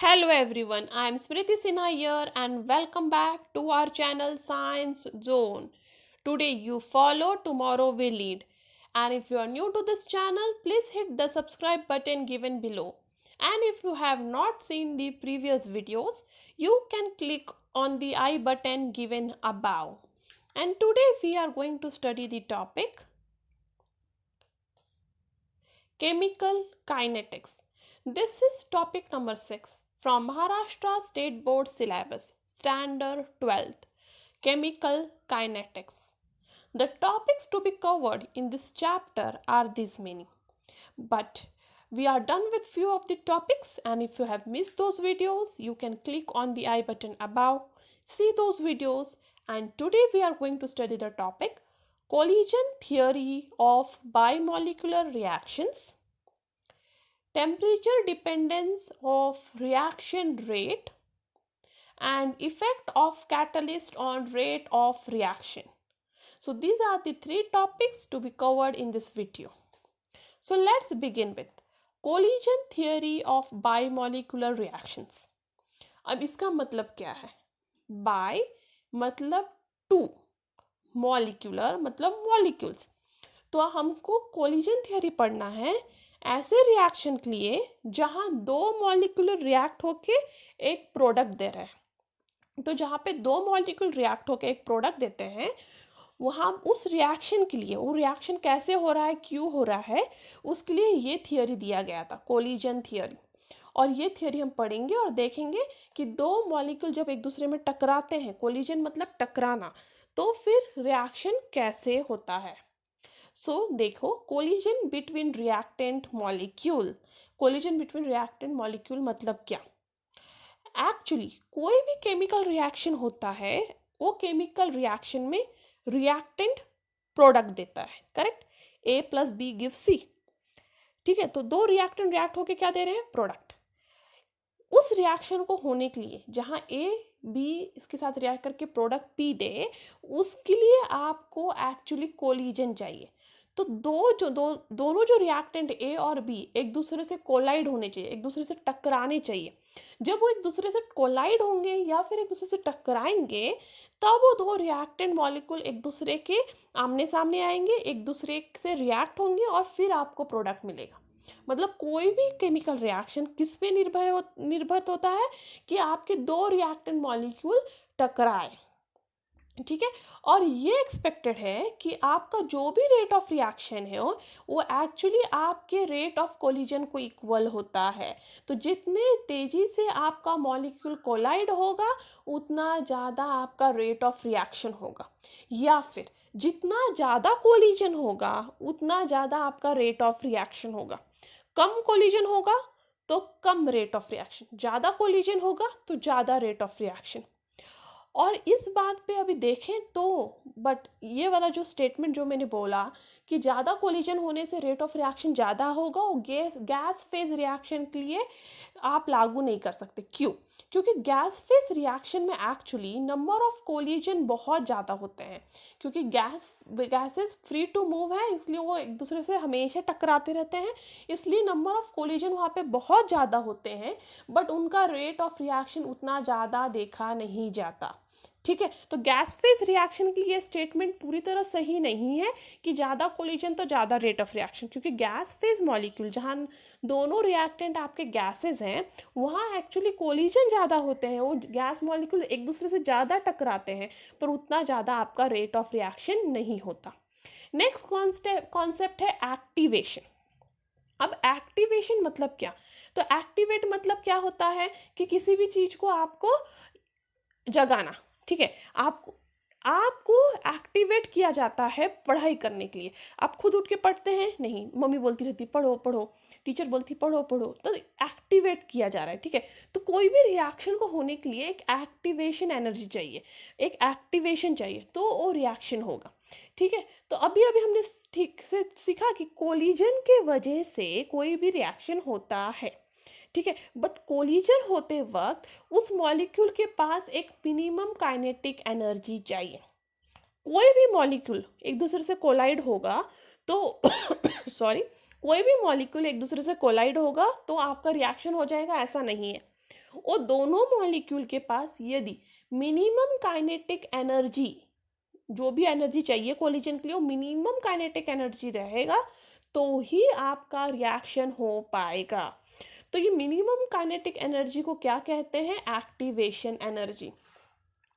Hello everyone, I am Smriti Sinha here and welcome back to our channel Science Zone. Today you follow, tomorrow we lead. And if you are new to this channel, please hit the subscribe button given below. And if you have not seen the previous videos, you can click on the I button given above. And today we are going to study the topic Chemical Kinetics. This is topic number 6 from Maharashtra State Board Syllabus, Standard 12th, Chemical Kinetics. The topics to be covered in this chapter are these many. But we are done with few of the topics, and if you have missed those videos, you can click on the I button above, see those videos, and today we are going to study the topic collision theory of bimolecular reactions, temperature dependence of reaction rate, and effect of catalyst on rate of reaction. So these are the three topics to be covered in this video. So let's begin with collision theory of bimolecular reactions. अब इसका मतलब क्या है? Bye मतलब to, molecular मतलब molecules. तो हमको collision theory पढ़ना है ऐसे रिएक्शन के लिए जहाँ दो मॉलिक्यूल रिएक्ट होके एक प्रोडक्ट दे रहा है. तो जहाँ पे दो मॉलिक्यूल रिएक्ट होके एक प्रोडक्ट देते हैं, वहाँ उस रिएक्शन के लिए, वो रिएक्शन कैसे हो रहा है, क्यों हो रहा है, उसके लिए ये थियरी दिया गया था, कोलिजन थियरी. और ये थियरी हम पढ़ेंगे और देखेंगे कि दो मॉलिक्यूल जब एक दूसरे में टकराते हैं, कोलिजन मतलब टकराना, तो फिर रिएक्शन कैसे होता है. सो देखो, collision between reactant molecule. Collision between reactant molecule मतलब क्या? एक्चुअली कोई भी केमिकल रिएक्शन होता है, वो केमिकल रिएक्शन में रिएक्टेंट प्रोडक्ट देता है, करेक्ट. ए प्लस बी गिव सी. ठीक है, तो दो रिएक्टेंट रिएक्ट होके क्या दे रहे हैं? प्रोडक्ट. उस रिएक्शन को होने के लिए जहाँ ए बी इसके साथ रिएक्ट करके प्रोडक्ट पी दे, उसके लिए आपको एक्चुअली कोलिजन चाहिए. तो दोनों जो रिएक्टेंट ए और बी एक दूसरे से कोलाइड होने चाहिए, एक दूसरे से टकराने चाहिए. जब वो एक दूसरे से कोलाइड होंगे या फिर एक दूसरे से टकराएंगे, तब वो दो रिएक्टेंट मॉलिक्यूल एक दूसरे के आमने सामने आएंगे, एक दूसरे से रिएक्ट होंगे और फिर आपको प्रोडक्ट मिलेगा. मतलब कोई भी केमिकल रिएक्शन किस पे निर्भर होता है कि आपके दो रिएक्टेंट मॉलिक्यूल टकराए. ठीक है, और ये एक्सपेक्टेड है कि आपका जो भी रेट ऑफ रिएक्शन है वो एक्चुअली आपके रेट ऑफ कोलिजन को इक्वल होता है. तो जितने तेजी से आपका मॉलिक्यूल कोलाइड होगा, उतना ज़्यादा आपका रेट ऑफ रिएक्शन होगा. या फिर जितना ज़्यादा कोलिजन होगा, उतना ज़्यादा आपका रेट ऑफ रिएक्शन होगा. कम कोलिजन होगा तो कम रेट ऑफ रिएक्शन, ज़्यादा कोलिजन होगा तो ज़्यादा रेट ऑफ रिएक्शन. और इस बात पे अभी देखें तो, बट ये वाला जो स्टेटमेंट जो मैंने बोला कि ज़्यादा कोलिजन होने से रेट ऑफ रिएक्शन ज़्यादा होगा, वो गैस फेज रिएक्शन के लिए आप लागू नहीं कर सकते. क्यों? क्योंकि गैस फेज रिएक्शन में एक्चुअली नंबर ऑफ कोलिजन बहुत ज़्यादा होते हैं. क्योंकि गैसेस फ्री टू मूव है, इसलिए वो एक दूसरे से हमेशा टकराते रहते हैं, इसलिए नंबर ऑफ कोलिजन वहाँ पे बहुत ज़्यादा होते हैं, बट उनका रेट ऑफ रिएक्शन उतना ज़्यादा देखा नहीं जाता. ठीक है, तो गैस फेज रिएक्शन के लिए स्टेटमेंट पूरी तरह सही नहीं है कि ज़्यादा कोलिजन तो ज़्यादा रेट ऑफ रिएक्शन. क्योंकि गैस फेज मॉलिक्यूल जहाँ दोनों रिएक्टेंट आपके गैसेज हैं, वहाँ एक्चुअली कोलिजन ज़्यादा होते हैं, वो गैस मॉलिक्यूल एक दूसरे से ज़्यादा टकराते हैं, पर उतना ज़्यादा आपका रेट ऑफ रिएक्शन नहीं होता. नेक्स्ट कॉन्सेप्ट है एक्टिवेशन. अब एक्टिवेशन मतलब क्या? तो एक्टिवेट मतलब क्या होता है कि किसी भी चीज़ को आपको जगाना. ठीक है, आपको एक्टिवेट किया जाता है पढ़ाई करने के लिए. आप खुद उठ के पढ़ते हैं नहीं, मम्मी बोलती रहती पढ़ो पढ़ो, टीचर बोलती पढ़ो पढ़ो, तो एक्टिवेट किया जा रहा है. ठीक है, तो कोई भी रिएक्शन को होने के लिए एक एक्टिवेशन एनर्जी चाहिए, एक एक्टिवेशन चाहिए, तो वो रिएक्शन होगा. ठीक है, तो अभी हमने ठीक से सीखा कि कोलिजन के वजह से कोई भी रिएक्शन होता है. ठीक है, बट कोलिजन होते वक्त उस मॉलिक्यूल के पास एक मिनिमम काइनेटिक एनर्जी चाहिए. कोई भी मॉलिक्यूल एक दूसरे से कोलाइड होगा तो कोई भी मॉलिक्यूल एक दूसरे से कोलाइड होगा तो आपका रिएक्शन हो जाएगा, ऐसा नहीं है. वो दोनों मॉलिक्यूल के पास यदि मिनिमम काइनेटिक एनर्जी, जो भी एनर्जी चाहिए कोलिजन के लिए, वो मिनिमम काइनेटिक एनर्जी रहेगा तो ही आपका रिएक्शन हो पाएगा। तो ये मिनिमम काइनेटिक एनर्जी को क्या कहते हैं? Activation energy.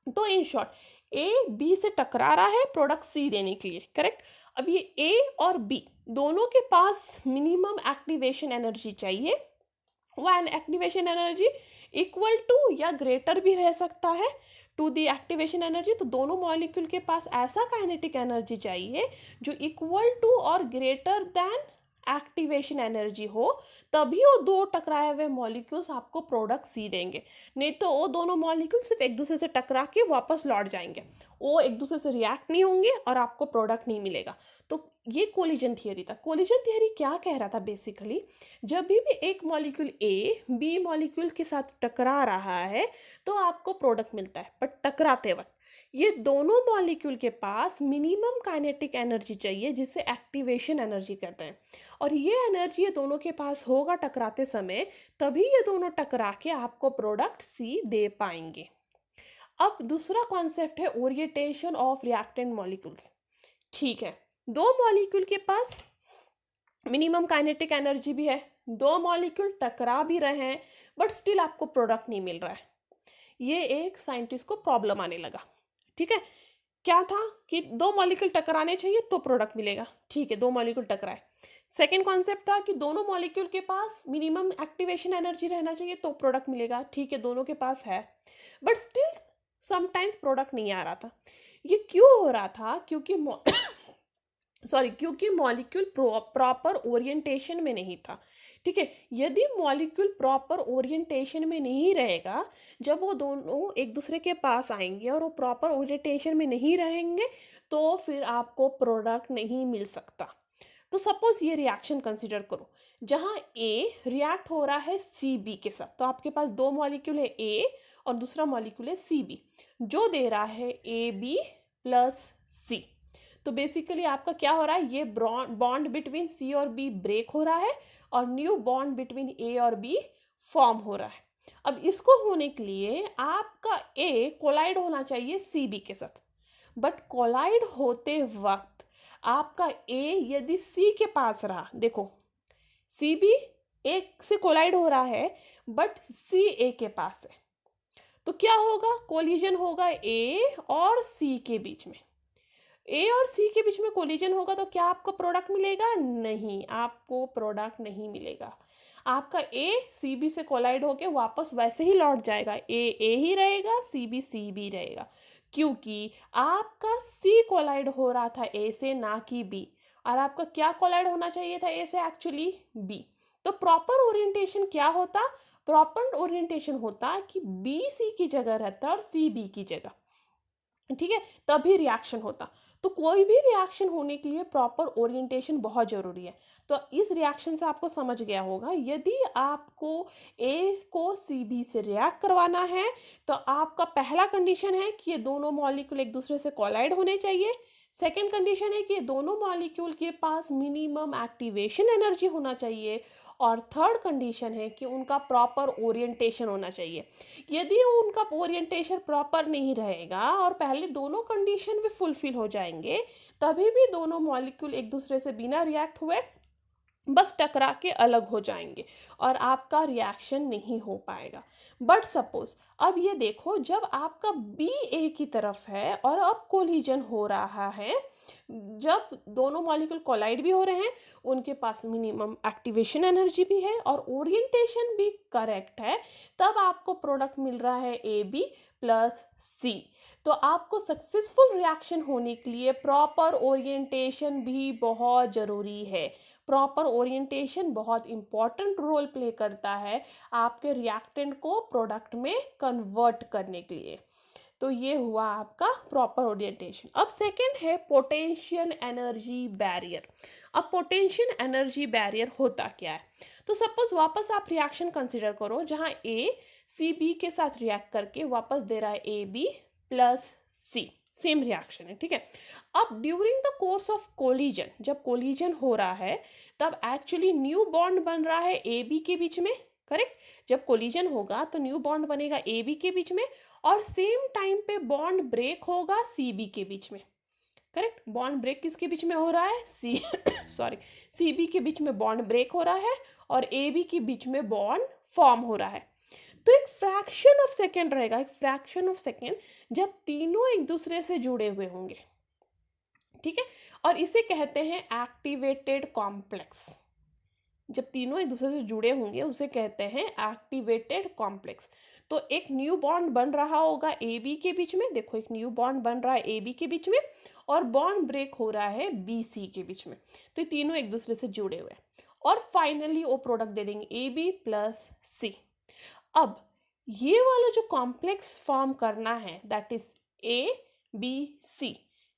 तो इन शॉर्ट ए बी से टकरा रहा है प्रोडक्ट सी देने के लिए, करेक्ट। अब ये ए और बी दोनों के पास मिनिमम एक्टिवेशन एनर्जी चाहिए। वो एक्टिवेशन एनर्जी इक्वल टू या ग्रेटर भी रह सकता है टू दी एक्टिवेशन एनर्जी। तो दोनों मॉलिक्यूल के पास ऐसा काइनेटिक एनर्जी चाहिए जो इक्वल टू और ग्रेटर देन एक्टिवेशन एनर्जी हो, तभी वो दो टकराए हुए मॉलिक्यूल्स आपको प्रोडक्ट सी देंगे। नहीं तो वो दोनों मॉलिक्यूल सिर्फ एक दूसरे से टकरा के वापस लौट जाएंगे, वो एक दूसरे से रिएक्ट नहीं होंगे और आपको प्रोडक्ट नहीं मिलेगा। तो ये कोलिजन थियरी था। कोलिजन थियरी क्या कह रहा था? बेसिकली जब भी एक मॉलिक्यूल ए बी मॉलिक्यूल के साथ टकरा रहा है तो आपको प्रोडक्ट मिलता है, बट टकराते वक्त ये दोनों मॉलिक्यूल के पास मिनिमम काइनेटिक एनर्जी चाहिए, जिसे एक्टिवेशन एनर्जी कहते हैं। और ये एनर्जी ये दोनों के पास होगा टकराते समय, तभी ये दोनों टकरा के आपको प्रोडक्ट सी दे पाएंगे। अब दूसरा कॉन्सेप्ट है ओरिएंटेशन ऑफ रिएक्टेंट मॉलिक्यूल्स। ठीक है, दो मॉलिक्यूल के पास मिनिमम काइनेटिक एनर्जी भी है, दो मॉलिक्यूल टकरा भी रहे हैं, बट स्टिल आपको प्रोडक्ट नहीं मिल रहा है। ये एक साइंटिस्ट को प्रॉब्लम आने लगा। ठीक है, क्या था कि दो मॉलिक्यूल टकराने चाहिए तो प्रोडक्ट मिलेगा। ठीक है, दो मॉलिक्यूल टकराए। सेकेंड कॉन्सेप्ट था कि दोनों मॉलिक्यूल के पास मिनिमम एक्टिवेशन एनर्जी रहना चाहिए तो प्रोडक्ट मिलेगा। ठीक है, दोनों के पास है, बट स्टिल समटाइम्स प्रोडक्ट नहीं आ रहा था। ये क्यों हो रहा था? क्योंकि मॉलिक्यूल प्रॉपर ओरिएंटेशन में नहीं था। ठीक है, यदि मॉलिक्यूल प्रॉपर ओरिएंटेशन में नहीं रहेगा, जब वो दोनों एक दूसरे के पास आएंगे और वो प्रॉपर ओरिएंटेशन में नहीं रहेंगे, तो फिर आपको प्रोडक्ट नहीं मिल सकता। तो सपोज ये रिएक्शन कंसिडर करो जहाँ ए रिएक्ट हो रहा है सी बी के साथ। तो आपके पास दो मॉलिक्यूल है ए और दूसरा मॉलिक्यूल है सी बी, जो दे रहा है ए बी प्लस सी। तो बेसिकली आपका क्या हो रहा है? ये बॉन्ड बिटवीन सी और बी ब्रेक हो रहा है और न्यू बॉन्ड बिटवीन ए और बी फॉर्म हो रहा है। अब इसको होने के लिए आपका ए कोलाइड होना चाहिए सी बी के साथ, बट कोलाइड होते वक्त आपका ए यदि सी के पास रहा, देखो सी बी ए से कोलाइड हो रहा है बट सी ए के पास है, तो क्या होगा? कोलिजन होगा ए और सी के बीच में। ए और सी के बीच में कोलिजन होगा तो क्या आपको प्रोडक्ट मिलेगा? नहीं, आपको प्रोडक्ट नहीं मिलेगा। आपका ए सी बी से कोलाइड होके वापस वैसे ही लौट जाएगा, ए ही रहेगा, सी बी रहेगा, क्योंकि आपका सी कोलाइड हो रहा था ए से, ना कि बी। और आपका क्या कोलाइड होना चाहिए था ए से? Actually B. तो प्रॉपर ओरिएंटेशन क्या होता? प्रॉपर ओरिएंटेशन होता कि बी सी की जगह रहता और सी बी की जगह। ठीक है, तभी रिएक्शन होता। तो कोई भी रिएक्शन होने के लिए प्रॉपर ओरिएंटेशन बहुत ज़रूरी है। तो इस रिएक्शन से आपको समझ गया होगा, यदि आपको ए को सी बी से रिएक्ट करवाना है तो आपका पहला कंडीशन है कि ये दोनों मॉलिक्यूल एक दूसरे से कोलाइड होने चाहिए। सेकेंड कंडीशन है कि ये दोनों मॉलिक्यूल के पास मिनिमम एक्टिवेशन एनर्जी होना चाहिए। और थर्ड कंडीशन है कि उनका प्रॉपर ओरिएंटेशन होना चाहिए। यदि उनका ओरिएंटेशन प्रॉपर नहीं रहेगा और पहले दोनों कंडीशन भी फुलफिल हो जाएंगे, तभी भी दोनों मॉलिक्यूल एक दूसरे से बिना रिएक्ट हुए बस टकरा के अलग हो जाएंगे और आपका रिएक्शन नहीं हो पाएगा। बट सपोज अब ये देखो, जब आपका बी ए की तरफ है और अब कोलिजन हो रहा है, जब दोनों मॉलिक्यूल कोलाइड भी हो रहे हैं, उनके पास मिनिमम एक्टिवेशन एनर्जी भी है और ओरिएंटेशन भी करेक्ट है, तब आपको प्रोडक्ट मिल रहा है ए बी प्लस सी। तो आपको सक्सेसफुल रिएक्शन होने के लिए प्रॉपर ओरिएंटेशन भी बहुत ज़रूरी है। प्रॉपर ओरिएंटेशन बहुत इंपॉर्टेंट रोल प्ले करता है आपके रिएक्टेंट को प्रोडक्ट में कन्वर्ट करने के लिए। तो ये हुआ आपका प्रॉपर ओरिएंटेशन। अब सेकंड है पोटेंशियल एनर्जी बैरियर। अब पोटेंशियल एनर्जी बैरियर होता क्या है? तो सपोज वापस आप रिएक्शन कंसिडर करो जहाँ ए सी बी के साथ रिएक्ट करके वापस दे रहा है A B plus C, same reaction है। ठीक है, अब during the course of collision, जब कोलिजन हो रहा है तब एक्चुअली न्यू बॉन्ड बन रहा है ए बी के बीच में, करेक्ट। जब कोलिजन होगा तो न्यू बॉन्ड बनेगा ए बी के बीच में, और सेम टाइम पे बॉन्ड ब्रेक होगा सी बी के बीच में। करेक्ट, बॉन्ड ब्रेक किसके बीच में हो रहा है, सी सॉरी सी बी के बीच में बॉन्ड ब्रेक हो रहा है और ए बी के बीच में बॉन्ड फॉर्म हो रहा है। तो एक फ्रैक्शन ऑफ सेकेंड रहेगा, एक फ्रैक्शन ऑफ सेकेंड, जब तीनों एक दूसरे से जुड़े हुए होंगे। ठीक है, और इसे कहते हैं एक्टिवेटेड कॉम्प्लेक्स। जब तीनों एक दूसरे से जुड़े होंगे उसे कहते हैं एक्टिवेटेड कॉम्प्लेक्स। तो एक न्यू बॉन्ड बन रहा होगा ए बी के बीच में, देखो एक न्यू बॉन्ड बन रहा है ए बी के बीच में, और बॉन्ड ब्रेक हो रहा है बी सी के बीच में। तो ये तीनों एक दूसरे से जुड़े हुए हैं और फाइनली वो प्रोडक्ट दे देंगे ए बी प्लस सी। अब ये वाला जो कॉम्प्लेक्स फॉर्म करना है, that is A B C,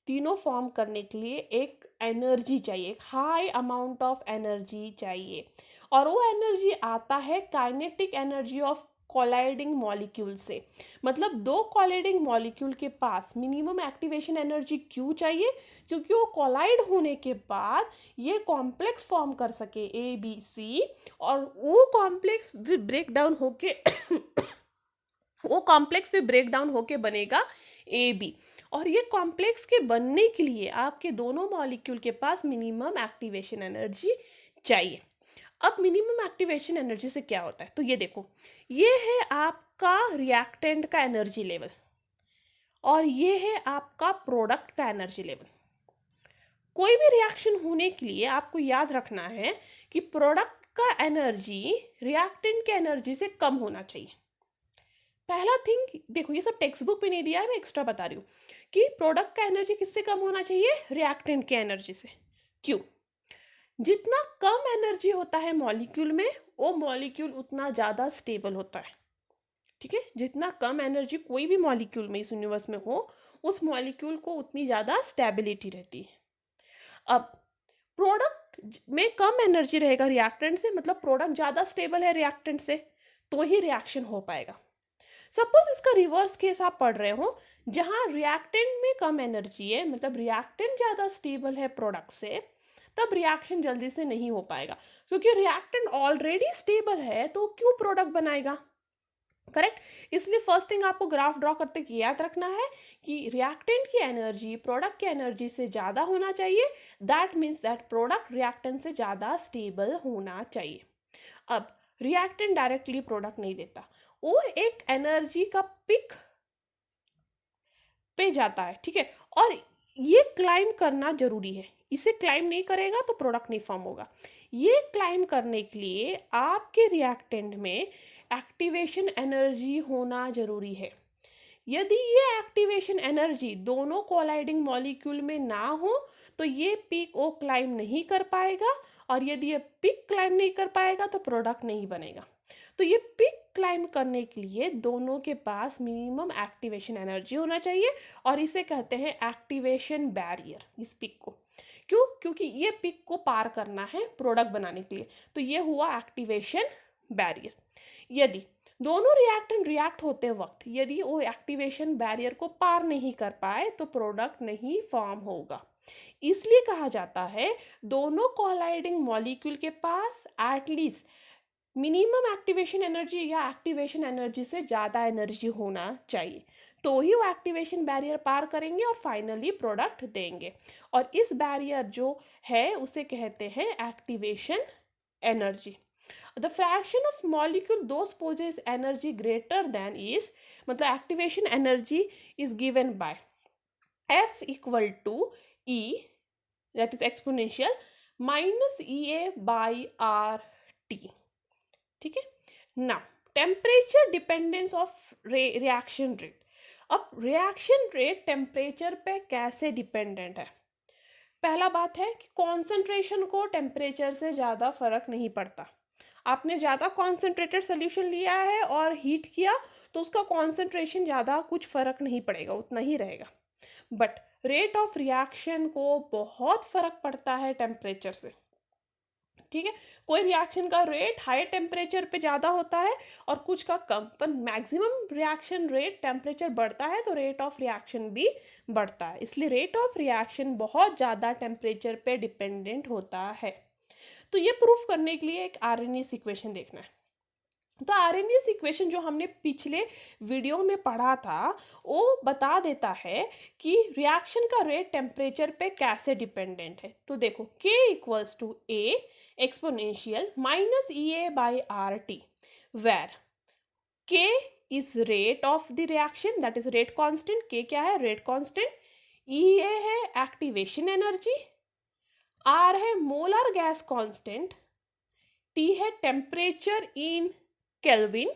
तीनों फॉर्म करने के लिए एक एनर्जी चाहिए, एक हाई अमाउंट ऑफ एनर्जी चाहिए, और वो एनर्जी आता है kinetic energy of colliding molecule से। मतलब दो कोलाइडिंग मॉलिक्यूल के पास मिनिमम एक्टिवेशन एनर्जी क्यों चाहिए, क्योंकि वो कोलाइड होने के बाद ये कॉम्प्लेक्स फॉर्म कर सके ए बी सी, और वो कॉम्प्लेक्स फिर ब्रेक डाउन होके वो कॉम्प्लेक्स फिर ब्रेक डाउन होके बनेगा ए बी। और ये कॉम्प्लेक्स के बनने के लिए आपके दोनों मॉलिक्यूल के पास मिनिमम एक्टिवेशन एनर्जी चाहिए। अब मिनिमम एक्टिवेशन एनर्जी से क्या होता है, तो ये देखो, ये है आपका रिएक्टेंट का एनर्जी लेवल और ये है आपका प्रोडक्ट का एनर्जी लेवल। कोई भी रिएक्शन होने के लिए आपको याद रखना है कि प्रोडक्ट का एनर्जी रिएक्टेंट के एनर्जी से कम होना चाहिए। पहला थिंग देखो, ये सब टेक्स्ट बुक में नहीं दिया है, मैं एक्स्ट्रा बता रही हूँ कि प्रोडक्ट का एनर्जी किससे कम होना चाहिए, रिएक्टेंट के एनर्जी से। क्यों? जितना कम एनर्जी होता है मॉलिक्यूल में, वो मॉलिक्यूल उतना ज़्यादा स्टेबल होता है। ठीक है, जितना कम एनर्जी कोई भी मॉलिक्यूल में इस यूनिवर्स में हो, उस मॉलिक्यूल को उतनी ज़्यादा स्टेबिलिटी रहती है। अब प्रोडक्ट में कम एनर्जी रहेगा रिएक्टेंट से, मतलब प्रोडक्ट ज़्यादा स्टेबल है रिएक्टेंट से, तो ही रिएक्शन हो पाएगा। सपोज इसका रिवर्स केस आप पढ़ रहे हो, जहाँ रिएक्टेंट में कम एनर्जी है, मतलब रिएक्टेंट ज़्यादा स्टेबल है प्रोडक्ट से, तब रिएक्शन जल्दी से नहीं हो पाएगा, क्योंकि रिएक्टेंट ऑलरेडी स्टेबल है तो क्यों प्रोडक्ट बनाएगा। करेक्ट, इसलिए फर्स्ट थिंग आपको ग्राफ ड्रॉ करते याद रखना है कि रिएक्टेंट की एनर्जी प्रोडक्ट की एनर्जी से ज़्यादा होना चाहिए। That means that product reactant से ज़्यादा स्टेबल होना चाहिए। अब रिएक्टेंट डायरेक्टली प्रोडक्ट नहीं देता, वो एक एनर्जी का पिक पे जाता है। ठीक है, और ये क्लाइम करना जरूरी है, इसे क्लाइम नहीं करेगा तो प्रोडक्ट नहीं फॉर्म होगा। ये क्लाइम करने के लिए आपके रिएक्टेंट में एक्टिवेशन एनर्जी होना जरूरी है। यदि ये एक्टिवेशन एनर्जी दोनों कोलाइडिंग मॉलिक्यूल में ना हो तो ये पीक वो क्लाइम नहीं कर पाएगा, और यदि ये पीक क्लाइम नहीं कर पाएगा तो प्रोडक्ट नहीं बनेगा। तो ये पीक क्लाइम करने के लिए दोनों के पास मिनिमम एक्टिवेशन एनर्जी होना चाहिए, और इसे कहते हैं एक्टिवेशन बैरियर, इस पीक को। क्यों? क्योंकि ये पीक को पार करना है प्रोडक्ट बनाने के लिए, तो ये हुआ एक्टिवेशन बैरियर। यदि दोनों रिएक्टेंट रिएक्ट होते वक्त यदि वो एक्टिवेशन बैरियर को पार नहीं कर पाए तो प्रोडक्ट नहीं फॉर्म होगा। इसलिए कहा जाता है दोनों कोलाइडिंग मॉलिक्यूल के पास एटलीस्ट मिनिमम एक्टिवेशन एनर्जी या एक्टिवेशन एनर्जी से ज़्यादा एनर्जी होना चाहिए, तो ही वो एक्टिवेशन बैरियर पार करेंगे और फाइनली प्रोडक्ट देंगे। और इस बैरियर जो है उसे कहते हैं activation energy. The fraction of molecule those possess energy greater than is, मतलब activation energy is given by F equal to E, that is exponential minus EA by RT। ठीक है, now temperature dependence of reaction rate। अब reaction rate temperature पे कैसे dependent है? पहला बात है कि कॉन्सेंट्रेशन को टेम्परेचर से ज़्यादा फर्क नहीं पड़ता। आपने ज़्यादा कॉन्सेंट्रेटेड सोल्यूशन लिया है और हीट किया तो उसका कॉन्सेंट्रेशन ज़्यादा कुछ फ़र्क नहीं पड़ेगा, उतना ही रहेगा। बट रेट ऑफ रिएक्शन को बहुत फ़र्क पड़ता है टेम्परेचर से। ठीक है, कोई रिएक्शन का रेट हाई टेम्परेचर पे ज़्यादा होता है और कुछ का कम, पर मैक्सिमम रिएक्शन रेट टेम्परेचर बढ़ता है तो रेट ऑफ रिएक्शन भी बढ़ता है। इसलिए रेट ऑफ रिएक्शन बहुत ज़्यादा टेम्परेचर पे डिपेंडेंट होता है। तो ये प्रूफ करने के लिए एक आरएनएस इक्वेशन देखना है। तो आरएनएस इक्वेशन जो हमने पिछले वीडियो में पढ़ा था वो बता देता है कि रिएक्शन का रेट टेम्परेचर पे कैसे डिपेंडेंट है। तो देखो K equals to A exponential minus EA/RT where K is rate of the reaction, that is rate constant. K क्या है? Rate constant. EA है एक्टिवेशन एनर्जी, R है मोलर गैस कांस्टेंट, T है temperature in kelvin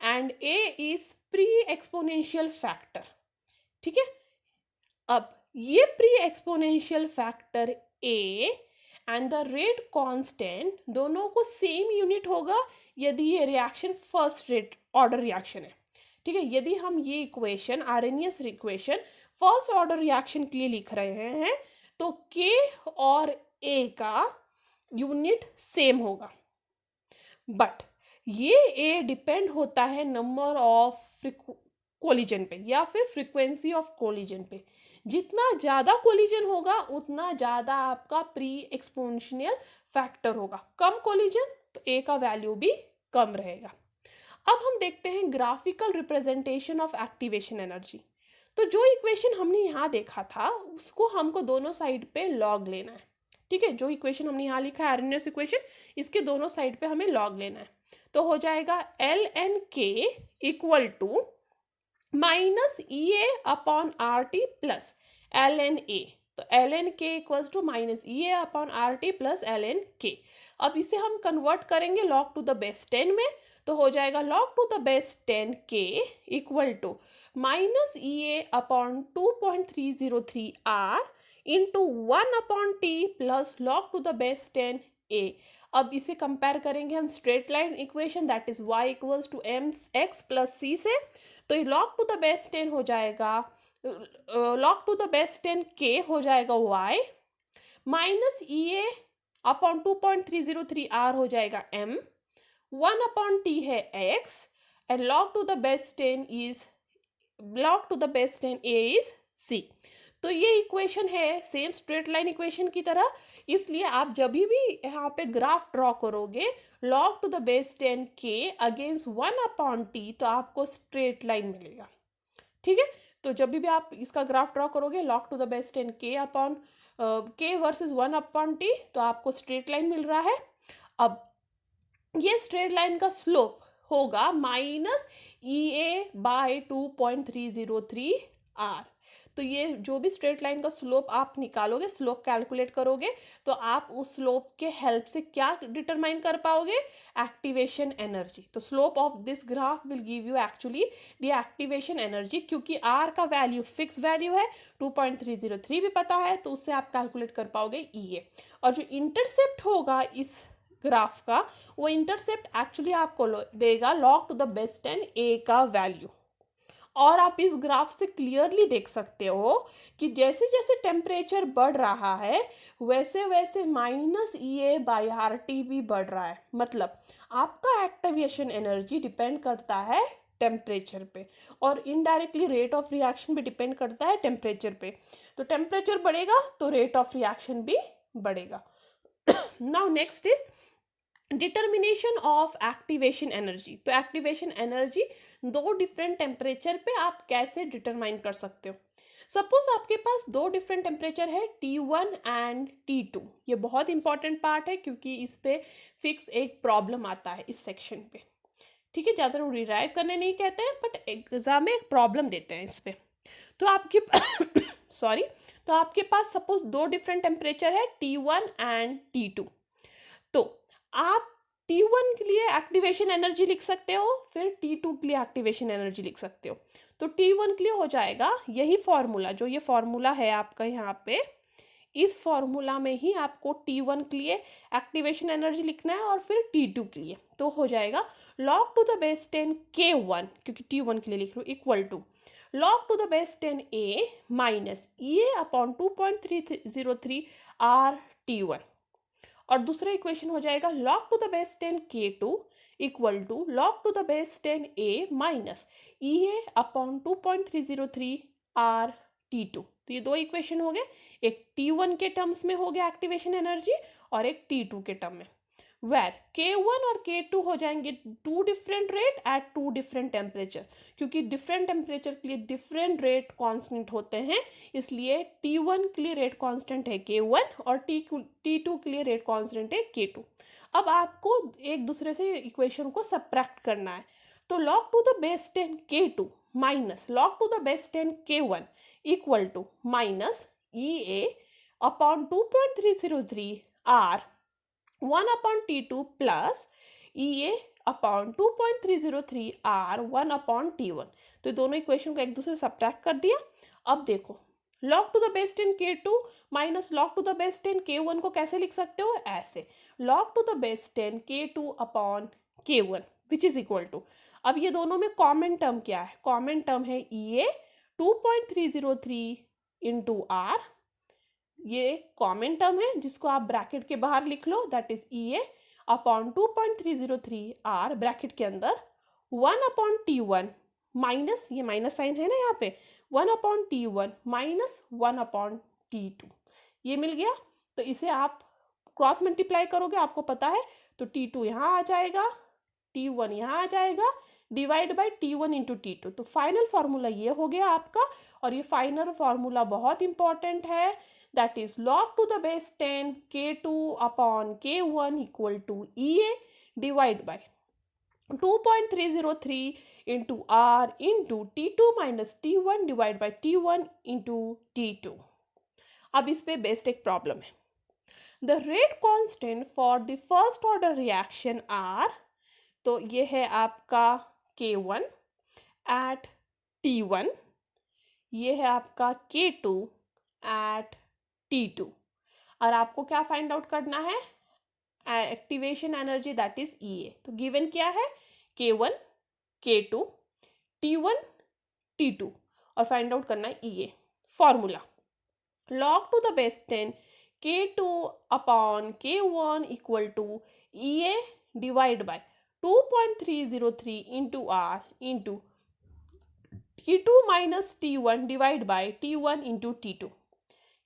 and A is pre exponential factor. ठीक है, अब ये pre exponential factor A and the rate constant दोनों को सेम यूनिट होगा यदि ये reaction first rate order reaction है। ठीक है, यदि हम ये equation RNS equation first order reaction के लिए लिख रहे हैं तो K और A का यूनिट सेम होगा, बट ये A डिपेंड होता है नंबर ऑफ कोलिजन पे या फिर फ्रीक्वेंसी ऑफ कोलिजन पे। जितना ज़्यादा कोलिजन होगा उतना ज़्यादा आपका प्री एक्सपोनेंशियल फैक्टर होगा। कम कोलिजन तो A का वैल्यू भी कम रहेगा। अब हम देखते हैं graphical representation of activation energy. तो जो इक्वेशन हमने यहाँ देखा था उसको हमको दोनों साइड पे लॉग लेना है। ठीक है, जो इक्वेशन हमने यहाँ लिखा है आरएनएस इक्वेशन, इसके दोनों साइड पे हमें लॉग लेना है। तो हो जाएगा ln K equal to minus EA/RT plus ln A। तो ln K equals to minus EA/RT plus ln K। अब इसे हम कन्वर्ट करेंगे log टू द बेस 10 में, तो हो जाएगा log to the base 10 K equal to minus EA/2.303R into 1/T plus log to the base 10 A। अब इसे कंपेयर करेंगे हम straight line equation that is y equals to mx plus c से। तो ये log टू द बेस 10 हो जाएगा, log to the base 10 K हो जाएगा y माइनस EA/2.303R हो जाएगा m, 1/T है x and log to the base 10 is log to the base 10 A is c। तो ये इक्वेशन है सेम स्ट्रेट लाइन इक्वेशन की तरह, इसलिए आप जब भी यहाँ पे ग्राफ ड्रॉ करोगे log to the base 10 K against 1/T तो आपको स्ट्रेट लाइन मिलेगा। ठीक है, तो जब भी आप इसका ग्राफ ड्रॉ करोगे log to the base 10 K upon K versus 1/T तो आपको स्ट्रेट लाइन मिल रहा है। अब ये स्ट्रेट लाइन का स्लोप होगा माइनस EA/2.303R। तो ये जो भी स्ट्रेट लाइन का स्लोप आप निकालोगे, स्लोप कैलकुलेट करोगे, तो आप उस स्लोप के हेल्प से क्या डिटरमाइन कर पाओगे? Activation energy. तो slope of this graph will give you actually the activation energy. क्योंकि R का वैल्यू फिक्स वैल्यू है, 2.303 भी पता है, तो उससे आप कैलकुलेट कर पाओगे EA। और जो इंटरसेप्ट होगा इस ग्राफ का, वो इंटरसेप्ट एक्चुअली आपको देगा log to the base 10 A का वैल्यू। और आप इस ग्राफ से क्लियरली देख सकते हो कि जैसे जैसे टेम्परेचर बढ़ रहा है वैसे वैसे माइनस EA/RT भी बढ़ रहा है। मतलब आपका एक्टिवेशन एनर्जी डिपेंड करता है टेम्परेचर पे, और इनडायरेक्टली रेट ऑफ रिएक्शन भी डिपेंड करता है टेम्परेचर पे। तो टेम्परेचर बढ़ेगा तो रेट ऑफ रिएक्शन भी बढ़ेगा। Now next is determination of activation energy. तो एक्टिवेशन एनर्जी दो डिफरेंट टेम्परेचर पे आप कैसे डिटरमाइन कर सकते हो। सपोज आपके पास दो डिफरेंट टेम्परेचर है T1 एंड T2। ये बहुत इंपॉर्टेंट पार्ट है क्योंकि इस पे फिक्स एक प्रॉब्लम आता है इस सेक्शन पे। ठीक है, ज़्यादा रिराइव करने नहीं कहते हैं, बट एग्जाम में एक प्रॉब्लम देते हैं इस पे। तो आपके सॉरी तो आपके पास सपोज दो डिफरेंट टेम्परेचर है T1 एंड T2। तो आप T1 के लिए एक्टिवेशन एनर्जी लिख सकते हो, फिर T2 के लिए एक्टिवेशन एनर्जी लिख सकते हो। तो T1 के लिए हो जाएगा यही फॉर्मूला, जो ये फॉर्मूला है आपका यहाँ पे, इस फॉर्मूला में ही आपको T1 के लिए एक्टिवेशन एनर्जी लिखना है और फिर T2 के लिए। तो हो जाएगा log to the base 10 K1, क्योंकि T1 के लिए लिख लो, equal to log to the base 10 A minus EA/2.303R T1। और दूसरा इक्वेशन हो जाएगा log to the base 10 K2 equal to log to the base 10 A minus EA/2.303R T2। तो ये दो इक्वेशन हो गए, एक T1 के टर्म्स में हो गया एक्टिवेशन एनर्जी और एक T2 के टर्म में। वेर K1 और K2 हो जाएंगे two different rate at two different temperature, क्योंकि डिफरेंट टेम्परेचर के लिए डिफरेंट रेट कांस्टेंट होते हैं, इसलिए T1 के लिए रेट कांस्टेंट है K1 और T2 के लिए रेट कांस्टेंट है K2। अब आपको एक दूसरे से इक्वेशन को सबट्रैक्ट करना है, तो log to the base 10 K2 minus log to the base 10 K1 equal to minus EA upon 2.303 R 1 upon T2 plus EA upon 2.303 R 1 upon T1। तो दोनों इक्वेशन को एक दूसरे से सब्ट्रैक्ट कर दिया। अब देखो log to the base 10 K2 minus log to the base 10 K1 को कैसे लिख सकते हो, ऐसे log to the base 10 K2 upon K1 which is equal to, अब ये दोनों में कॉमन टर्म क्या है, कॉमन टर्म है EA 2.303 इंटू R, ये कॉमन टर्म है जिसको आप ब्रैकेट के बाहर लिख लो, that is EA upon 2.303 R bracket के अंदर 1 अपॉन T1 माइनस, ये माइनस साइन है ना यहाँ पे, 1 upon T1 minus 1 upon T2, ये मिल गया। तो इसे आप क्रॉस मल्टीप्लाई करोगे, आपको पता है, तो T2 यहाँ आ जाएगा, T1 यहाँ आ जाएगा, divide by T1 into T2। तो फाइनल फार्मूला ये हो गया आपका, और ये फाइनल फार्मूला बहुत इंपॉर्टेंट है, that is log to the base 10 K2 upon K1 equal to EA divide by 2.303 into R into T2 minus T1 divide by T1 into T2। अब इस पे बेस्ड एक प्रॉब्लम है, the rate constant for the first order reaction are, तो ये है आपका K1 at T1, ये है आपका K2 at T2, और आपको क्या फाइंड आउट करना है, activation energy that is EA। तो गिवन क्या है, K1 K2 T1 T2, और फाइंड आउट करना है EA। Formula log to the base 10 K2 upon K1 equal to EA divide by 2.303 into R into T2 minus T1 divide by T1 into T2।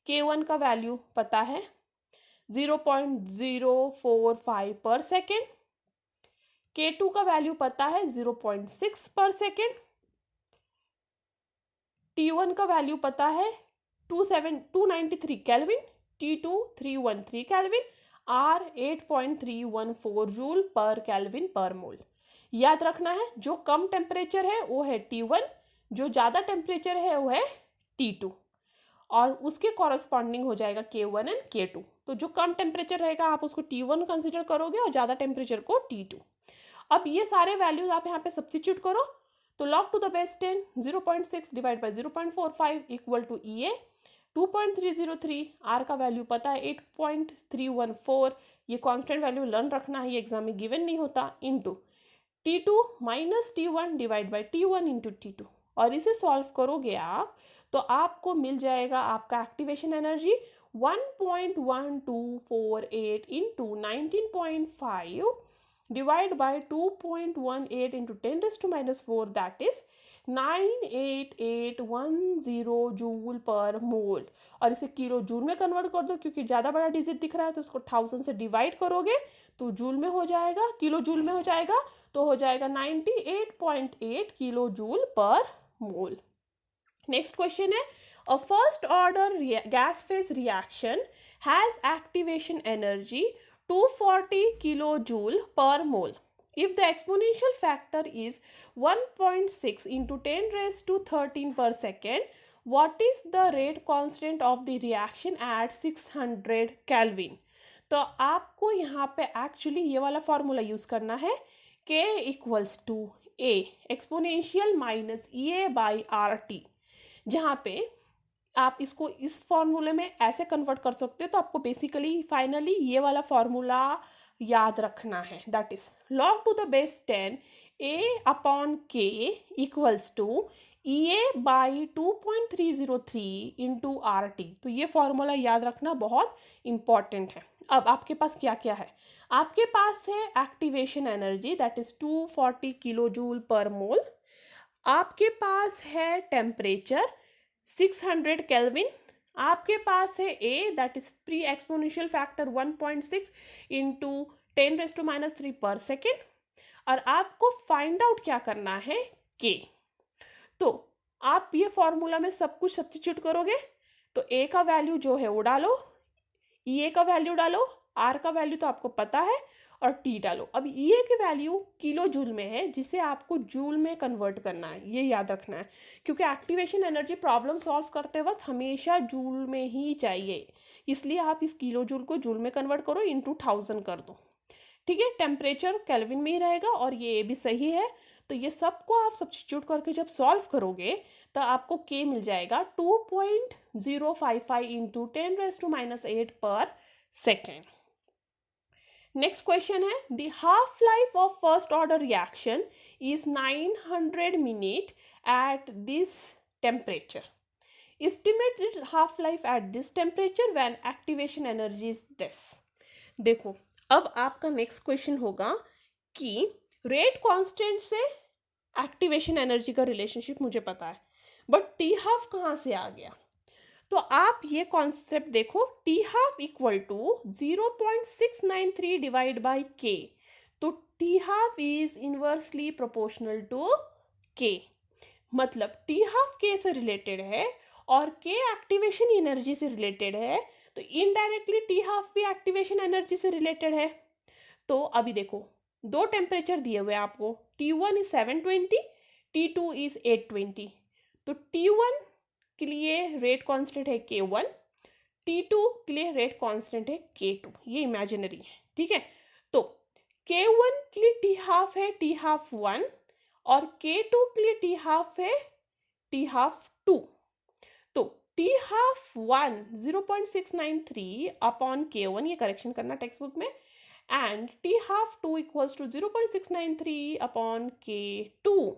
K1 का value पता है 0.045 पर second, K2 का value पता है 0.6 पर सेकेंड, T1 का value पता है 293 kelvin, T2 313 kelvin, R 8.314 joule पर केल्विन पर मोल। याद रखना है जो कम टेम्परेचर है वो है T1, जो ज़्यादा टेम्परेचर है वो है T2, और उसके कॉरस्पॉन्डिंग हो जाएगा K1 एंड K2। तो जो कम टेम्परेचर रहेगा आप उसको T1 कंसिडर करोगे और ज़्यादा टेम्परेचर को T2। अब ये सारे वैल्यूज आप यहाँ पे सब्स्टिट्यूट करो, तो log to the base 10 0.6 divide by 0.45 equal to EA 2.303, R का वैल्यू पता है 8.314, ये कांस्टेंट वैल्यू लर्न रखना है, ये एग्जाम में गिवन नहीं होता, into T2 minus T1 divide by T1 into T2, और इसे सॉल्व करोगे आप तो आपको मिल जाएगा आपका activation energy 1.1248 into 19.5 divide by 2.18 into 10⁻⁴, that is 98810 joule per mole, और इसे किलो जूल में कन्वर्ट कर दो, क्योंकि ज़्यादा बड़ा डिजिट दिख रहा है तो उसको 1000 से डिवाइड करोगे तो जूल में हो जाएगा, किलो जूल में हो जाएगा, तो हो जाएगा 98.8 किलो जूल पर मोल। नेक्स्ट क्वेश्चन है, a first order gas phase reaction has activation energy 240 kilojoule per mole. If the exponential factor is 1.6 into 10 raised to 13 per second, what is the rate constant of the reaction at 600 Kelvin? तो आपको यहाँ पे actually ये वाला formula use करना है, K equals to A exponential minus EA by RT, जहाँ पे आप इसको इस फॉर्मूले में ऐसे कन्वर्ट कर सकते हो। तो आपको बेसिकली फाइनली ये वाला फॉर्मूला याद रखना है, that is log to the base 10 A upon K equals to EA by 2.303 into RT। तो ये फॉर्मूला याद रखना बहुत इम्पॉर्टेंट है। अब आपके पास क्या क्या है, आपके पास है activation energy that is 240 kilo joule per mole, आपके पास है टेम्परेचर 600 केल्विन, आपके पास है A that is pre exponential factor 1.6 into 10⁻³ पर सेकेंड, और आपको फाइंड आउट क्या करना है, के। तो आप ये फॉर्मूला में सब कुछ सब्स्टिट्यूट करोगे, तो ए का वैल्यू जो है वो डालो, ई का वैल्यू डालो, आर का वैल्यू तो आपको पता है, और टी डालो। अब ई की वैल्यू किलो जूल में है, जिसे आपको जूल में कन्वर्ट करना है, ये याद रखना है, क्योंकि एक्टिवेशन एनर्जी प्रॉब्लम सॉल्व करते वक्त हमेशा जूल में ही चाहिए, इसलिए आप इस किलो जूल को जूल में कन्वर्ट करो, इंटू 1000 कर दो। ठीक है, टेम्परेचर केल्विन में ही रहेगा, और ये भी सही है। तो ये सबको आप सब्स्टिट्यूट करके जब सॉल्व करोगे तो आपको के मिल जाएगा 2.055 इंटू 10⁻⁸ पर सेकेंड। नेक्स्ट क्वेश्चन है, the half life of first order reaction is 900 minute at this temperature. Estimate its half life at this temperature when activation energy is this। देखो, अब आपका नेक्स्ट क्वेश्चन होगा कि रेट कांस्टेंट से activation energy का relationship मुझे पता है, बट टी हाफ कहाँ से आ गया। तो आप ये कॉन्सेप्ट देखो, T half equal to 0.693 divide by K. तो T half is inversely proportional to K, मतलब टी हाफ के से रिलेटेड है और के एक्टिवेशन एनर्जी से रिलेटेड है, तो इनडायरेक्टली टी हाफ भी एक्टिवेशन एनर्जी से रिलेटेड है। तो अभी देखो, दो टेम्परेचर दिए हुए आपको, T1 इज 720, T2 इज 820। तो T1 के लिए रेट कांस्टेंट है K1, T2 के लिए रेट कांस्टेंट है K2, ये इमेजिनरी है। ठीक है, तो K1 के लिए टी हाफ है टी हाफ 1, और K2 के लिए टी हाफ है टी हाफ 2। तो टी हाफ 1 0.693 अपॉन K1, ये करेक्शन करना टेक्स्ट बुक में, and T half 2 equals to 0.693 upon K2।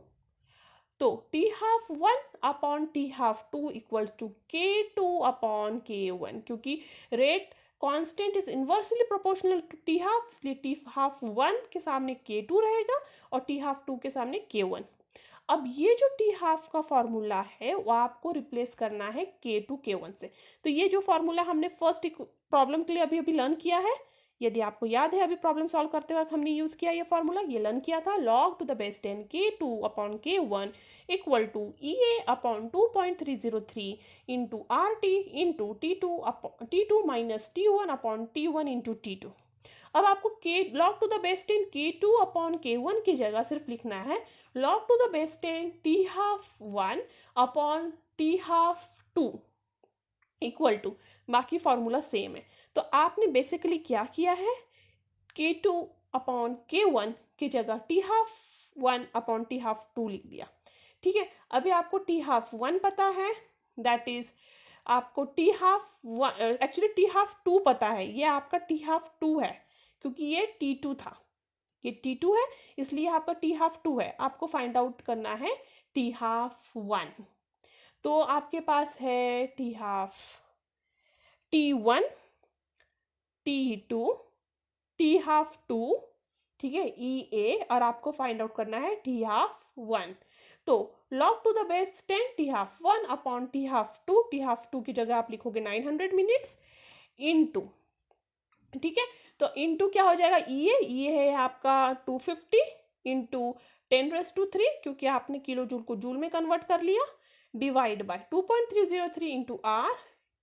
तो T half 1 upon T half 2 equals to K2 upon K1, क्योंकि rate constant is inversely proportional to T half, इसलिए T half 1 के सामने K2 रहेगा और T half 2 के सामने K1। अब ये जो टी हाफ का फॉर्मूला है वो आपको रिप्लेस करना है K2 K1 से। तो ये जो फॉर्मूला हमने फर्स्ट प्रॉब्लम के लिए अभी लर्न किया है, यदि आपको याद है अभी प्रॉब्लम सॉल्व करते वक्त हमने यूज किया ये फॉर्मूला, ये लर्न किया था, log to the base 10 K2 upon K1 equal to EA upon 2.303 into RT into T2 minus T1 upon T1 into T2। अब आपको log to the base 10 K2 upon K1 की जगह सिर्फ लिखना है log to the base 10 T half 1 upon T half 2 equal to, बाकी फॉर्मूला same है। तो आपने बेसिकली क्या किया है, K2 अपॉन K1 की जगह T half 1 upon T half 2 लिख दिया। ठीक है, अभी आपको टी हाफ 1 पता है, दैट इज आपको T half 1, actually T half 2 पता है, ये आपका टी हाफ 2 है, क्योंकि ये T2 था, ये T2 है, इसलिए आपका टी हाफ 2 है। आपको फाइंड आउट करना है टी हाफ 1। तो आपके पास है T half T1, T2, T half 2, ठीक है, EA, और आपको फाइंड आउट करना है टी हाफ 1। तो log to the base 10 T half 1 upon T half 2, T half 2 की जगह आप लिखोगे 900 मिनट्स इनटू, ठीक है, तो इनटू क्या हो जाएगा, EA है आपका 250 इंटू 10⁻³ क्योंकि आपने किलो जूल को जूल में कन्वर्ट कर लिया, divide by 2.303 into R,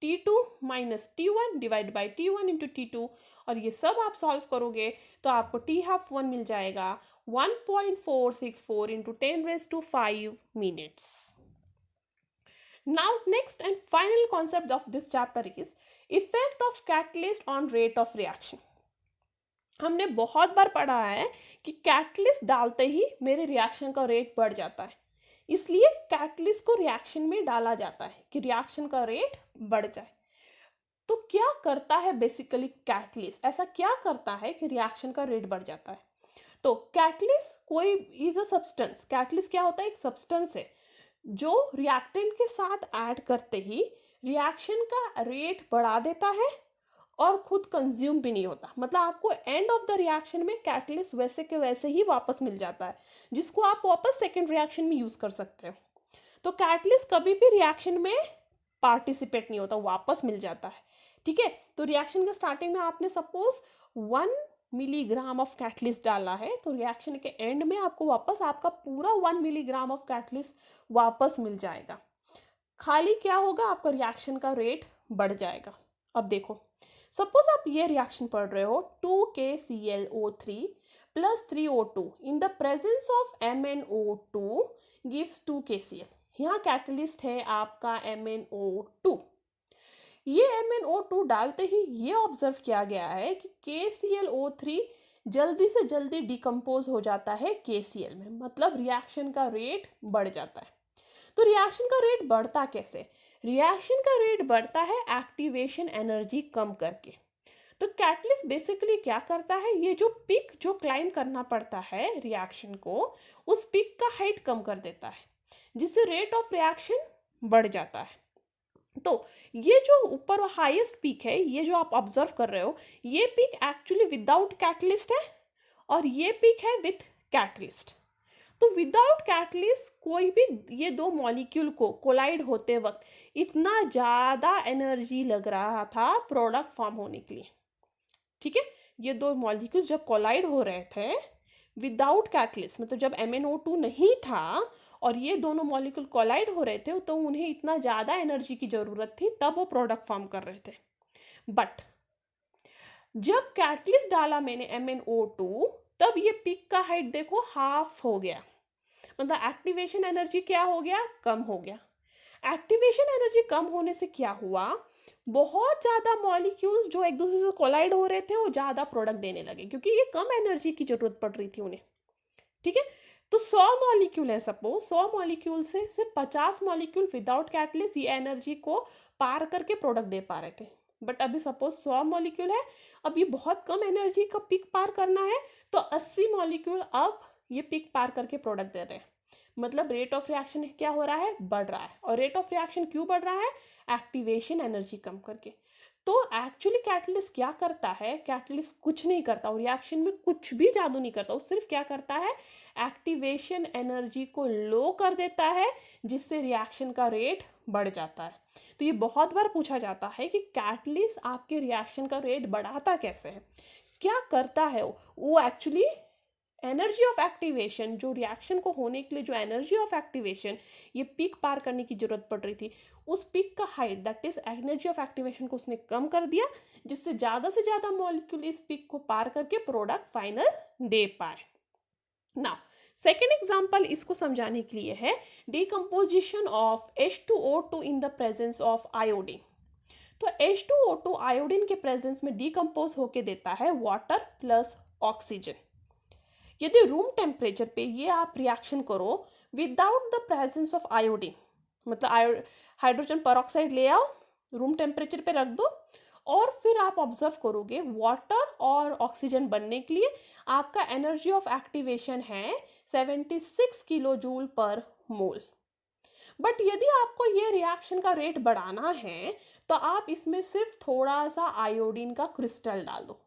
T2 minus T1 divide by T1 into T2, और ये सब आप सॉल्व करोगे तो आपको टी हाफ 1 मिल जाएगा 1.464 into 10⁻5 minutes. Now next and final concept of this chapter is effect of catalyst on rate of reaction। हमने बहुत बार पढ़ा है कि कैटलिस्ट डालते ही मेरे रिएक्शन का रेट बढ़ जाता है, इसलिए कैटलिस्ट को रिएक्शन में डाला जाता है कि रिएक्शन का रेट बढ़ जाए। तो क्या करता है बेसिकली कैटलिस्ट, ऐसा क्या करता है कि रिएक्शन का रेट बढ़ जाता है। तो कैटलिस्ट कोई इज अ सब्सटेंस, कैटलिस्ट क्या होता है, एक सब्सटेंस है जो रिएक्टेंट के साथ ऐड करते ही रिएक्शन का रेट बढ़ा देता है और खुद कंज्यूम भी नहीं होता, मतलब आपको एंड ऑफ द रिएक्शन में कैटलिस्ट वैसे के वैसे ही वापस मिल जाता है, जिसको आप वापस सेकेंड रिएक्शन में यूज कर सकते हो। तो कैटलिस्ट कभी भी रिएक्शन में पार्टिसिपेट नहीं होता, वापस मिल जाता है। ठीक है, तो रिएक्शन के स्टार्टिंग में आपने सपोज 1 मिलीग्राम ऑफ कैटलिस्ट डाला है तो रिएक्शन के एंड में आपको वापस आपका पूरा 1 मिलीग्राम ऑफ कैटलिस्ट वापस मिल जाएगा। खाली क्या होगा, आपका रिएक्शन का रेट बढ़ जाएगा। अब देखो, सपोज आप ये रिएक्शन पढ़ रहे हो 2KClO3 plus 3O2 in the presence of MnO2 gives 2KCl। यहाँ कैटलिस्ट है आपका MnO2। ये MnO2 डालते ही ये ऑब्जर्व किया गया है कि KClO3 जल्दी से जल्दी डिकम्पोज हो जाता है KCl में, मतलब रिएक्शन का रेट बढ़ जाता है। तो रिएक्शन का रेट बढ़ता कैसे? रिएक्शन का रेट बढ़ता है एक्टिवेशन एनर्जी कम करके। तो कैटलिस्ट बेसिकली क्या करता है, ये जो पिक जो क्लाइम करना पड़ता है रिएक्शन को, उस पिक का हाइट कम कर देता है, जिससे रेट ऑफ रिएक्शन बढ़ जाता है। तो ये जो ऊपर हाईएस्ट पीक है, ये जो आप ऑब्जर्व कर रहे हो, ये पीक एक्चुअली विदाउट कैटलिस्ट है और ये पीक है विथ कैटलिस्ट। तो विदाउट कैटलिस्ट कोई भी ये दो मॉलिक्यूल को कोलाइड होते वक्त इतना ज़्यादा एनर्जी लग रहा था प्रोडक्ट फॉर्म होने के लिए। ठीक है, ये दो मॉलिक्यूल जब कोलाइड हो रहे थे विदाउट कैटलिस्ट, मतलब जब MnO2 नहीं था और ये दोनों मॉलिक्यूल कोलाइड हो रहे थे, तो उन्हें इतना ज़्यादा एनर्जी की ज़रूरत थी, तब वो प्रोडक्ट फॉर्म कर रहे थे। बट जब कैटलिस्ट डाला मैंने MnO2, तब ये पिक का हाइट देखो हाफ हो गया, मतलब एक्टिवेशन एनर्जी क्या हो गया, कम हो गया। एक्टिवेशन एनर्जी कम होने से क्या हुआ, बहुत ज़्यादा मॉलिक्यूल्स जो एक दूसरे से कोलाइड हो रहे थे वो ज़्यादा प्रोडक्ट देने लगे, क्योंकि ये कम एनर्जी की ज़रूरत पड़ रही थी उन्हें। ठीक है, तो 100 मॉलिक्यूल है, सपोज 100 मॉलिक्यूल से सिर्फ 50 मॉलिक्यूल विदाउट कैटलिस्ट ये एनर्जी को पार करके प्रोडक्ट दे पा रहे थे। बट अभी सपोज 100 मॉलिक्यूल है, अब ये बहुत कम एनर्जी का पिक पार करना है, तो 80 मॉलिक्यूल अब ये पिक पार करके प्रोडक्ट दे रहे हैं, मतलब रेट ऑफ रिएक्शन क्या हो रहा है, बढ़ रहा है। और रेट ऑफ रिएक्शन क्यों बढ़ रहा है, एक्टिवेशन एनर्जी कम करके। तो एक्चुअली कैटलिस्ट क्या करता है, कैटलिस्ट कुछ नहीं करता, और रिएक्शन में कुछ भी जादू नहीं करता, वो सिर्फ क्या करता है, एक्टिवेशन एनर्जी को लो कर देता है, जिससे रिएक्शन का रेट बढ़ जाता है। तो ये बहुत बार पूछा जाता है कि कैटलिस्ट आपके रिएक्शन का रेट बढ़ाता कैसे है, क्या करता है वो एक्चुअली एनर्जी ऑफ एक्टिवेशन, जो रिएक्शन को होने के लिए जो एनर्जी ऑफ एक्टिवेशन ये पीक पार करने की जरूरत पड़ रही थी, उस पीक का height that is energy of activation को उसने कम कर दिया, जिससे ज़्यादा से ज़्यादा मॉलिक्यूल इस पीक को पार करके प्रोडक्ट फाइनल दे पाए। नाउ सेकेंड एग्जाम्पल इसको समझाने के लिए है decomposition of H2O2 in the presence of iodine. तो H2O2 आयोडीन के प्रेजेंस में डिकम्पोज होके देता है वाटर प्लस ऑक्सीजन। यदि रूम टेम्परेचर पे ये आप रिएक्शन करो without the presence of iodine, मतलब हाइड्रोजन परऑक्साइड ले आओ, रूम टेम्परेचर पे रख दो, और फिर आप ऑब्जर्व करोगे वाटर और ऑक्सीजन बनने के लिए आपका एनर्जी ऑफ एक्टिवेशन है 76 kilo joule per mole. But यदि आपको ये रिएक्शन का रेट बढ़ाना है तो आप इसमें सिर्फ थोड़ा सा आयोडीन का क्रिस्टल डाल दो।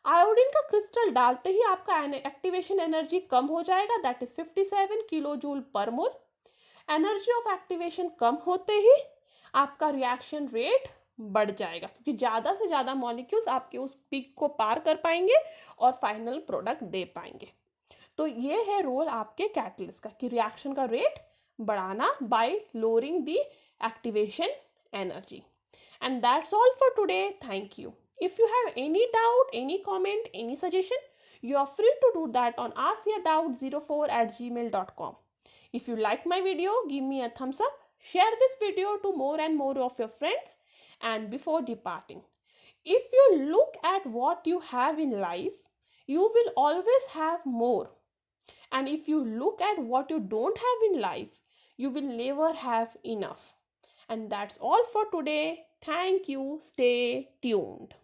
आयोडीन का क्रिस्टल डालते ही आपका एक्टिवेशन एनर्जी कम हो जाएगा, that is 57 kilo joule per mole. Energy of activation कम होते ही आपका रिएक्शन रेट बढ़ जाएगा, क्योंकि ज़्यादा से ज़्यादा मॉलिक्यूल्स आपके उस पीक को पार कर पाएंगे और फाइनल प्रोडक्ट दे पाएंगे। तो ये है रोल आपके कैटलिस्ट का, कि रिएक्शन का रेट बढ़ाना bye lowering the activation energy. And that's all for today, thank you. If you have any doubt, any comment, any suggestion, you are free to do that on askyourdoubt04@gmail.com. If you like my video, give me a thumbs up, share this video to more and more of your friends. And before departing, if you look at what you have in life, you will always have more. And if you look at what you don't have in life, you will never have enough. And that's all for today. Thank you. Stay tuned.